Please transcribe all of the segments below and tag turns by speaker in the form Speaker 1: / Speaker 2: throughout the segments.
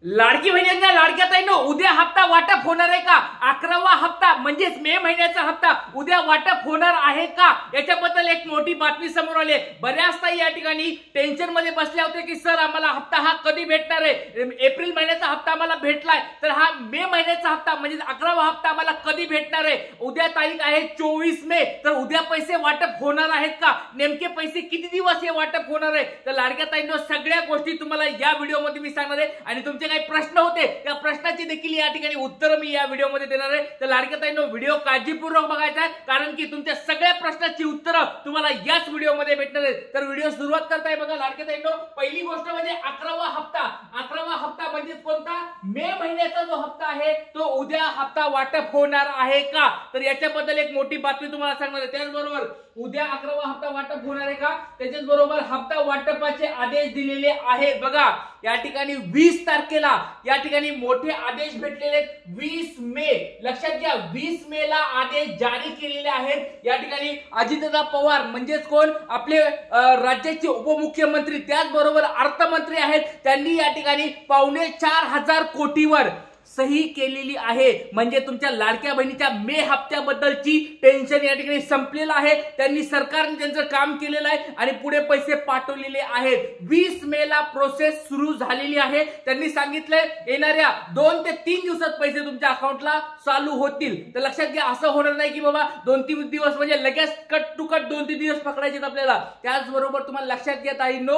Speaker 1: लाडकी बहिणींना लाडक्या ताईंनो उद्या हप्ता वाटप होणार आहे का? 11वा हप्ता म्हणजेच मे महिन्याचा हप्ता उद्या वाटप होणार आहे का? याच्याबद्दल एक मोठी बातमी समोर आली आहे। बऱ्याच ताई या ठिकाणी टेन्शन मध्ये बसल्या होत्या की सर आम्हाला हप्ता हा कधी भेटणार आहे? एप्रिल महिन्याचा हप्ता आम्हाला भेटलाय, तर हा मे महिन्याचा हप्ता म्हणजे 11वा हप्ता आम्हाला कधी भेटणार आहे? उद्या तारीख आहे 24 मे, तर उद्या पैसे वाटप होणार आहेत का? नेमके पैसे किती दिवस हे वाटप होणार आहे? तर लाडक्या ताईंनो सगळ्या गोष्टी तुम्हाला या व्हिडिओमध्ये मी सांगणार आहे आणि तुमचे काही प्रश्न होते त्या प्रश्नाची देखील या ठिकाणी उत्तर मी या व्हिडिओमध्ये देणार आहे। तर लाडक्या ताईंनो व्हिडिओ काळजीपूर्वक बघायचा आहे, कारण की तुमच्या सगळ्या प्रश्नांची उत्तरं तुम्हाला याच व्हिडिओमध्ये भेटणार आहेत। तर व्हिडिओ सुरुवात करताय बघा लाडक्या ताईंनो। पहिली गोष्ट म्हणजे 11वा हप्ता। 11वा हप्ता म्हणजे कोणता? मे महिन्याचा जो हप्ता आहे तो उद्या हप्ता वाटप होणार आहे का? तर याच्याबद्दल एक मोठी बातमी तुम्हाला सांगणार आहे। त्याचबरोबर उद्या 11वा हप्ता वाटप होणार आहे का? त्याच्याच बरोबर हप्ता वाटपाचे आदेश दिलेले आहेत बघा। या ठिकाणी 20 तारखेला या ठिकाणी मोठे आदेश भेटलेले 20 मे, लक्षात घ्या 20 मे ला आदेश जारी केलेले आहेत। या ठिकाणी अजितदादा पवार म्हणजेच कोण? आपले राज्याचे उपमुख्यमंत्री त्याचबरोबर अर्थमंत्री आहेत, त्यांनी या ठिकाणी 4.25 कोटीवर सही केलेली आहे। म्हणजे तुमच्या लाडक्या बहिणीच्या मे हप्त्याबद्दलची टेन्शन या ठिकाणी संपलेलं आहे। त्यांनी सरकारने त्यांचं काम केलेलं आहे आणि पुढे पैसे पाठवलेले आहेत। 20 मे ला प्रोसेस सुरू झालेली आहे। त्यांनी सांगितलंय येणाऱ्या 2 ते 3 दिवसात पैसे तुमच्या अकाउंटला चालू होतील। तर लक्षात घ्या असं होणार नाही की बाबा 2-3 दिवस म्हणजे लगेच कट टू कट 2-3 दिवस पकडायचे आपल्याला। त्याचबरोबर तुम्हाला लक्षात घ्या ताईंनो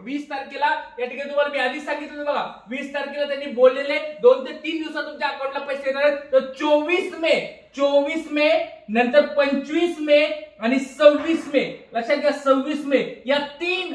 Speaker 1: 20 तारखेला या ठिकाणी तुम्हाला मी आधीच सांगितलं बघा, 20 तारखेला त्यांनी बोललेले 2 ते 3 दिवसात तुमच्या अकाउंटला पैसे येणार आहेत। तर 24 मे नंतर 25 मे आणि 26 मे, लक्षात घ्या 26 मे या 3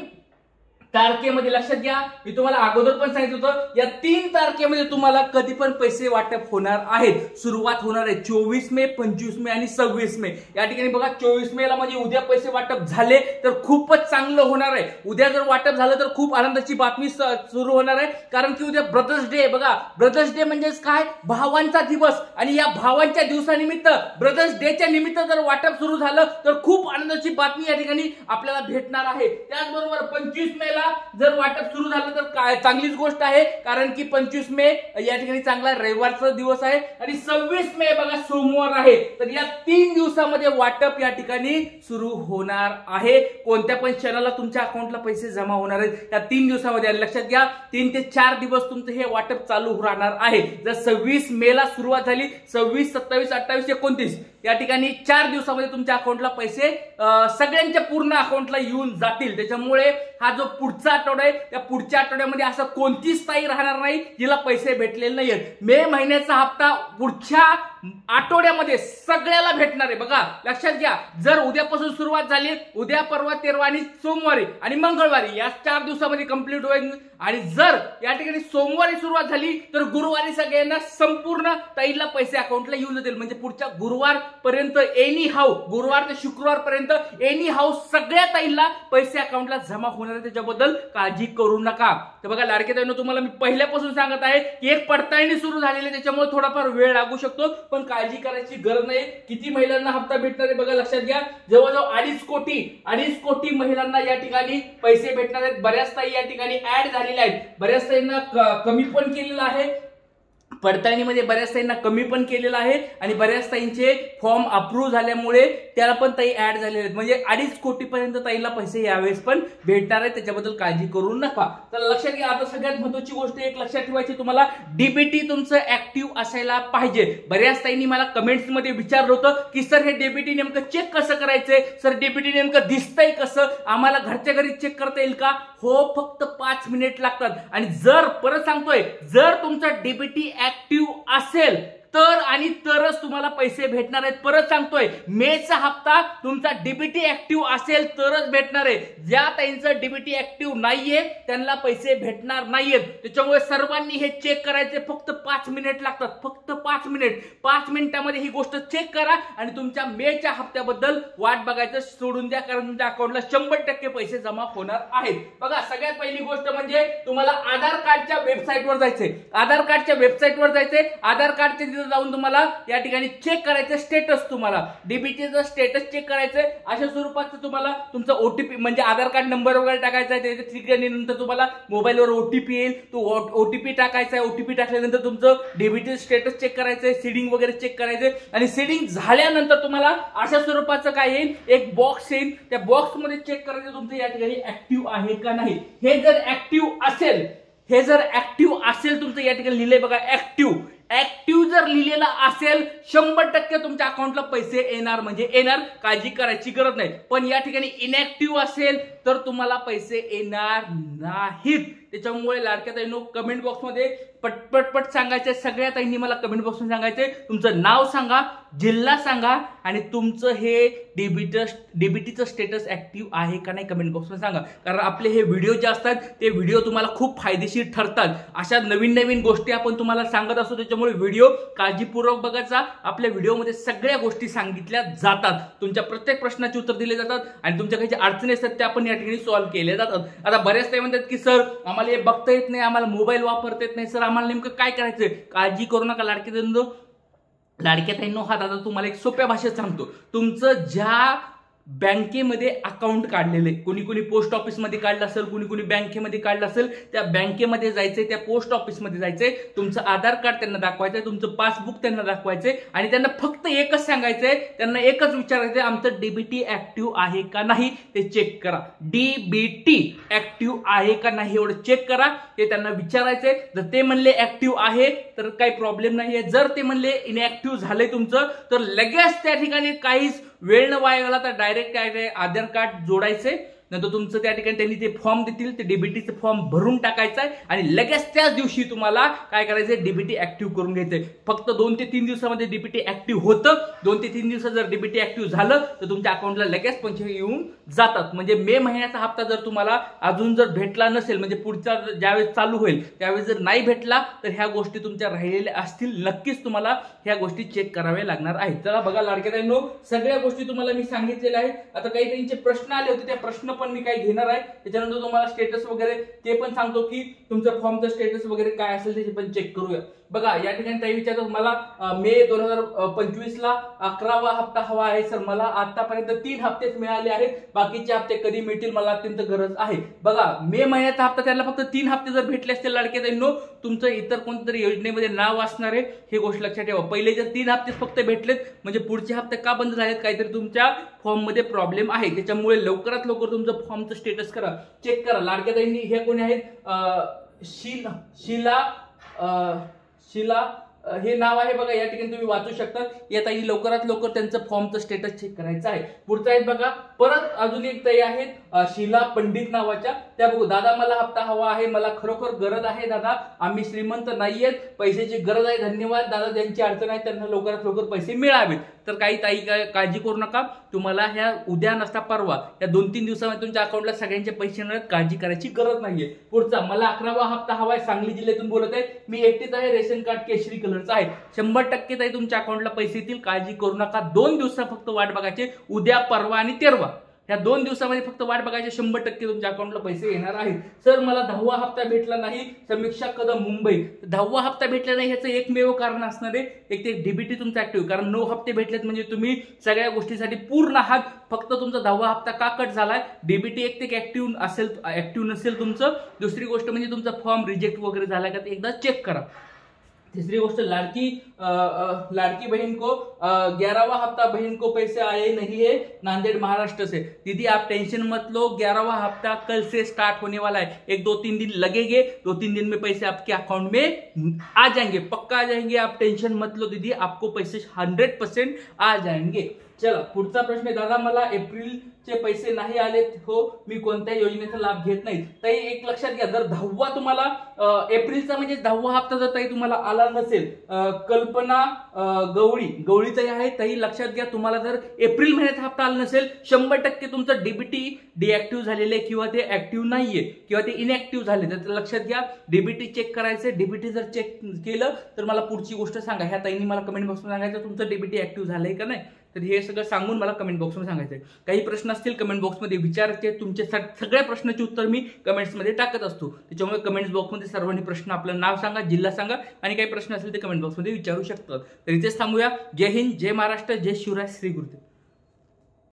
Speaker 1: तारखेमध्ये, लक्षात घ्या मी तुम्हाला अगोदर पण सांगितलं होतं या 3 तारखेमध्ये तुम्हाला कधी पण पैसे वाटप होणार आहेत। सुरुवात होणार आहे 24 मे, 25 मे आणि 26 मे। या ठिकाणी बघा 24 मे ला म्हणजे उद्या पैसे वाटप झाले तर खूपच चांगलं होणार आहे। उद्या जर वाटप झालं तर खूप आनंदाची बातमी सुरू होणार आहे, कारण की उद्या ब्रदर्स डे बघा। ब्रदर्स डे म्हणजे काय? भावांचा दिवस, आणि या भावांच्या दिवसानिमित्त ब्रदर्स डेच्या निमित्त जर वाटप सुरू झालं तर खूप आनंदाची बातमी या ठिकाणी आपल्याला भेटणार आहे। त्याचबरोबर 25 मे ला जर वाटप सुरू झालं तर काय चांगलीच गोष्ट आहे, कारण की 25 मे या ठिकाणी चांगला रविवारचा दिवस आहे आणि 26 मे बघा सोमवार आहे। तर या 3 दिवसामध्ये वाटप या ठिकाणी सुरू होणार आहे। कोणत्या पण क्षणाला तुमच्या अकाउंटला पैसे जमा होणार आहेत या 3 दिवसामध्ये। लक्षात घ्या 3 ते 4 दिवस तुमचं हे वाटप चालू राहणार आहे। जर 26 मे ला सुरुवात झाली, 26, 27, 28, 29 या ठिकाणी 4 दिवसामध्ये तुमच्या अकाउंटला पैसे सगळ्यांच्या पूर्ण अकाउंटला येऊन जातील। त्याच्यामुळे हा जो पुढचा आठवडा आहे त्या पुढच्या आठवड्यामध्ये असं कोणतीच ताई राहणार नाही जिला पैसे भेटलेले नाहीत। मे महिन्याचा हप्ता पुढच्या आठवड्यामध्ये सगळ्याला भेटणार आहे बघा। लक्षात घ्या जर उद्यापासून सुरुवात झाली, उद्या, परवा, तेरवा आणि सोमवारी आणि मंगळवारी या 4 दिवसामध्ये कंप्लीट होईल, आणि जर या ठिकाणी सोमवारी सुरुवात झाली तर गुरुवारी सगळ्यांना संपूर्ण ताईला पैसे अकाउंटला येऊन जातील। म्हणजे पुढच्या गुरुवार पर्यंत एनी हाऊ, गुरुवार ते शुक्रवार पर्यंत एनी हाऊ सगळ्या ताईला पैसे अकाउंटला जमा होणार आहे। त्याच्याबद्दल काळजी करू नका। तर बघा लाडक्या ताईंनो तुम्हाला मी पहिल्यापासून सांगत आहे की एक पडताळणी सुरू झालेली आहे, त्याच्यामुळे थोडाफार वेळ लागू शकतो, पण काळजी करायची गरज नाही। किती महिलांना हप्ता भेटणार आहे बघा, लक्षात घ्या जवळजवळ 2.5 कोटी महिलांना या ठिकाणी पैसे भेटणार आहेत। बऱ्याच ताई या ठिकाणी ऍड झालेल्या आहेत, बऱ्याच ताईंना कमी पण केलेलं आहे पडताळणीमध्ये, बऱ्याच ताईंना कमी पण केलेलं आहे आणि बऱ्याच ताईंचे फॉर्म अप्रूव्ह झाल्यामुळे त्याला पण ताई ऍड झालेले आहेत। म्हणजे 2.5 कोटी पर्यंत ताईला पैसे यावेळेस पण भेटणार आहेत, त्याच्याबद्दल काळजी करू नका। तर लक्षात घ्या आता सगळ्यात महत्त्वाची गोष्ट एक लक्षात ठेवायची, तुम्हाला डीबीटी तुमचं ऍक्टिव्ह असायला पाहिजे। बऱ्याच ताईंनी मला कमेंट्स मध्ये विचारलं होतं की सर हे डीबीटी नेमकं चेक कसं करायचंय, सर डीबीटी नेमकं दिसतंय कसं, आम्हाला घरच्या घरी चेक करता येईल का? हो, फक्त 5 मिनिट लागतात। आणि जर परत सांगतोय जर तुमचा डीबीटी ऍक्टिव्ह असेल तर आणि तरच तुम्हाला पैसे भेटणार आहेत। परत सांगतोय मेचा हप्ता तुमचा डीबीटी ऍक्टिव्ह असेल तरच भेटणार आहे। ज्या ताईंचं डीबीटी ऍक्टिव्ह नाहीये त्यांना पैसे भेटणार नाहीयेत। त्याच्यामुळे सर्वांनी हे चेक करायचे, फक्त 5 मिनिट लागतात, फक्त 5 मिनिट। 5 मिनिटांमध्ये ही गोष्ट चेक करा आणि तुमच्या मेच्या हप्त्याबद्दल वाट बघायचं सोडून द्या, कारण तुमच्या अकाउंटला 100% पैसे जमा होणार आहेत। बघा सगळ्यात पहिली गोष्ट म्हणजे तुम्हाला आधार कार्डच्या वेबसाईटवर जायचंय। आधार कार्डच्या वेबसाईटवर जायचंय, आधार कार्डचे डीबीटीचं जाऊन तुम्हाला या ठिकाणी चेक करायचं स्टेटस, तुम्हाला डीबीटीचं स्टेटस चेक करायचंय. अशा स्वरूपाचं तुम्हाला तुमचा ओटीपी म्हणजे आधार कार्ड नंबर वगैरे टाकायचा आहे, त्याच्या ठिकाणी तुम्हाला मोबाईलवर ओटीपी येईल, तो ओटीपी टाकायचा आहे. ओटीपी टाकल्यानंतर तुमचं डीबीटी स्टेटस चेक करायचंय, सीडिंग वगैरे चेक करायचंय आणि सीडिंग झाल्यानंतर तुम्हाला अशा स्वरूपाचं काय येईल, एक बॉक्स येईल. त्या बॉक्स मध्ये चेक करायचं तुमचं या ठिकाणी ऍक्टिव्ह आहे का नाही. हे जर ऍक्टिव्ह असेल तुमचं या ठिकाणी लिहिलंय बघा ऍक्टिव्ह जर लिहिलेलं असेल 100% तुमच्या अकाउंटला पैसे येणार म्हणजे येणार, काळजी करायची गरज नाही. पण या ठिकाणी इनॅक्टिव्ह असेल तर तुम्हाला पैसे येणार नाहीत. त्याच्यामुळे लाडक्या ताईंनो कमेंट बॉक्समध्ये पटपट सांगायचे, सगळ्या ताईंनी मला कमेंट बॉक्समध्ये सांगायचे तुमचं नाव सांगा, जिल्हा सांगा आणि तुमचं हे डीबीटीचं स्टेटस ऍक्टिव्ह आहे का नाही कमेंट बॉक्समध्ये सांगा. कारण आपले हे व्हिडिओ जे असतात ते व्हिडिओ तुम्हाला खूप फायदेशीर ठरतात. अशा नवीन गोष्टी आपण तुम्हाला सांगत असतो, त्याच्यामुळे व्हिडिओ काळजीपूर्वक बघायचा. आपल्या व्हिडिओमध्ये सगळ्या गोष्टी सांगितल्या जातात, तुमच्या प्रत्येक प्रश्नाची उत्तर दिले जातात आणि तुमच्या काही अडचणी असतात त्या आपण या ठिकाणी सॉल्व्ह केल्या जातात. आता बऱ्याच ताई म्हणतात की सर आम्हाला हे बघता येत नाही, आम्हाला मोबाईल वापरता येत नाही, सर आम्हाला नेमकं काय करायचंय. काळजी करू नका लाडक्या ताईंनो, हा दादा तुम्हाला एक सोप्या भाषेत सांगतो. तुमचं ज्या बँकेमध्ये अकाउंट काढलेले, कोणी पोस्ट ऑफिसमध्ये काढलं असेल, कोणी बँकेमध्ये काढलं असेल, त्या बँकेमध्ये जायचंय, त्या पोस्ट ऑफिसमध्ये जायचंय, तुमचं आधार कार्ड त्यांना दाखवायचंय, तुमचं पासबुक त्यांना दाखवायचंय आणि त्यांना फक्त एकच सांगायचंय, त्यांना एकच विचारायचंय आमचं डीबीटी ऍक्टिव्ह आहे का नाही ते चेक करा. डीबीटी ऍक्टिव्ह आहे का नाही एवढं चेक करा, ते त्यांना विचारायचंय. जर ते म्हणले ऍक्टिव्ह आहे तर काही प्रॉब्लेम नाहीये, जर ते म्हणले इनऍक्टिव्ह झालंय तुमचं तर लगेच त्या ठिकाणी काहीच वेळ न वाया गेला तर डायरेक्ट काय आधार कार्ड जोडायचे, नंतर तुमचं त्या ठिकाणी त्यांनी ते फॉर्म देतील, ते डीबीटीचं फॉर्म भरून टाकायचा आहे आणि लगेच त्याच दिवशी तुम्हाला काय करायचंय, डीबीटी ऍक्टिव्ह करून घ्यायचंय. फक्त 2 ते 3 दिवसामध्ये डीबीटी ऍक्टिव्ह होतं. 2 ते 3 दिवसात जर डीबीटी ऍक्टिव्ह झालं तर तुमच्या अकाउंटला लगेच पैसे येऊन जातात. म्हणजे मे महिन्याचा हप्ता जर तुम्हाला अजून जर भेटला नसेल, म्हणजे पुढचा ज्यावेळेस चालू होईल त्यावेळेस जर नाही भेटला तर ह्या गोष्टी तुमच्या राहिलेल्या असतील, नक्कीच तुम्हाला ह्या गोष्टी चेक कराव्या लागणार आहेत. चला बघा लाडक्या ताईंनो, सगळ्या गोष्टी तुम्हाला मी सांगितलेल्या आहेत. आता काही त्यांचे प्रश्न आले होते, त्या प्रश्न पण मी काही घेणार आहे. त्याच्यानंतर तुम्हाला स्टेटस वगैरे ते पण सांगतो की तुमचं फॉर्मचं स्टेटस वगैरे काय असेल त्याचे पण चेक करूया. बघा या ठिकाणी ताई विचारतात मला मे 2025 ला 11वा हप्ता हवा आहे सर, मला आतापर्यंत 3 हप्तेच मिळाले आहेत, बाकीचे हप्ते कधी मिळतील मला अत्यंत गरज आहे. बघा मे महिन्याचा हप्ता त्याला फक्त 3 हप्ते जर भेटले असतील लाडक्या ताईंनो, तुमचं इतर कोणत्यातरी योजनेमध्ये नाव असणार आहे, हे गोष्ट लक्षात ठेवा. पहिले जर 3 हप्ते फक्त भेटलेत म्हणजे पुढचे हप्ते का बंद झालेत, काहीतरी तुमच्या फॉर्म मध्ये प्रॉब्लेम आहे. त्याच्यामुळे लवकरात लवकर तुमचं फॉर्मचं स्टेटस करा, चेक करा. लाडक्या ताईंनी हे कोणी आहेत, शिला हे नाव आहे बघा, या ठिकाणी तुम्ही वाचू शकता. या ताई लवकरात लवकर त्यांचं फॉर्मचं स्टेटस चेक करायचं आहे. पुढचा आहे बघा, परत अजून एक ताई आहेत शिला पंडित नावाच्या, त्या बघू, दादा मला हप्ता हवा आहे, मला खरोखर गरज आहे दादा, आम्ही श्रीमंत नाहीयेत, पैशाची गरज आहे, धन्यवाद दादा, ज्यांची अडचण आहे त्यांना लवकरात लवकर पैसे मिळावेत. तर काही ताई काळजी करू नका, तुम्हाला ह्या उद्या नसता परवा या 2-3 दिवसामध्ये तुमच्या अकाउंटला सगळ्यांचे पैसे येणार, काळजी करायची गरज नाहीये. पुढचा, मला 11वा हप्ता हवाय, सांगली जिल्ह्यातून बोलत आहे, मी एकटीच आहे, रेशन कार्ड केशरी कलरचा आहे, 100% ताई तुमच्या अकाउंटला पैसे येतील, काळजी करू नका. 2 दिवसा फक्त वाट बघायचे, उद्या, परवा आणि तेरवा, या 2 दिवसामध्ये फक्त वाट बघायची, 100% तुमच्या अकाउंटला पैसे येणार आहेत. सर मला 10वा हप्ता भेटला नाही, समीक्षा कदम मुंबई, 10वा हप्ता भेटला नाही ह्याचं एकमेव कारण असणार आहे, एक ते डीबीटी तुमचा ऍक्टिव्ह, कारण 9 हप्ते भेटलेत म्हणजे तुम्ही सगळ्या गोष्टीसाठी पूर्ण आहात. फक्त तुमचा 10वा हप्ता का कट झालाय, डीबीटी एक ते ऍक्टिव्ह नसेल तुमचं. दुसरी गोष्ट म्हणजे तुमचा फॉर्म रिजेक्ट वगैरे झालाय का ते एकदा चेक करा. तीसरी गोष्ट, लाड़की बहन को 11वां हफ्ता बहन को पैसे आए नहीं है, नांदेड़ महाराष्ट्र से, दीदी आप टेंशन मत लो, 11वां हफ्ता कल से स्टार्ट होने वाला है, 1-2-3 दिन लगेंगे, 2-3 दिन में पैसे आपके अकाउंट में आ जाएंगे, पक्का आ जाएंगे, आप टेंशन मत लो दीदी, आपको पैसे 100% आ जाएंगे. चला पुढचा प्रश्न आहे, दादा मला एप्रिलचे पैसे नाही आले हो, मी कोणत्या योजनेचा लाभ घेत नाही. ताई एक लक्षात घ्या, जर 10वा तुम्हाला एप्रिलचा म्हणजे 10वा हप्ता जर ताई तुम्हाला आला नसेल, कल्पना गवळीचा आहे ताई, लक्षात घ्या, तुम्हाला जर एप्रिल महिन्याचा हप्ता आला नसेल, 100% तुमचं डीबीटी डिएक्टिव्ह झालेले किंवा ते ऍक्टिव्ह नाहीये किंवा ते इनऍक्टिव्ह झाले, तर लक्षात घ्या डीबीटी चेक करायचं. डीबीटी जर चेक केलं तर मला पुढची गोष्ट सांगा, ह्या ताईंनी मला कमेंट बॉक्समध्ये सांगायचं तुमचं डीबीटी ऍक्टिव्ह झालंय का नाही. तर हे सगळं सांगून मला कमेंट बॉक्समध्ये सांगायचं आहे. काही प्रश्न असतील कमेंट बॉक्समध्ये विचारायचे, तुमचे सगळ्या प्रश्नाची उत्तर मी कमेंट्समध्ये टाकत असतो. त्याच्यामुळे कमेंट्स बॉक्समध्ये सर्वांनी प्रश्न, आपलं नाव सांगा, जिल्हा सांगा आणि काही प्रश्न असेल ते कमेंट बॉक्समध्ये विचारू शकतात. तर इथेच थांबूया. जय हिंद, जय महाराष्ट्र, जय शिवराय, श्री गुरुदेव.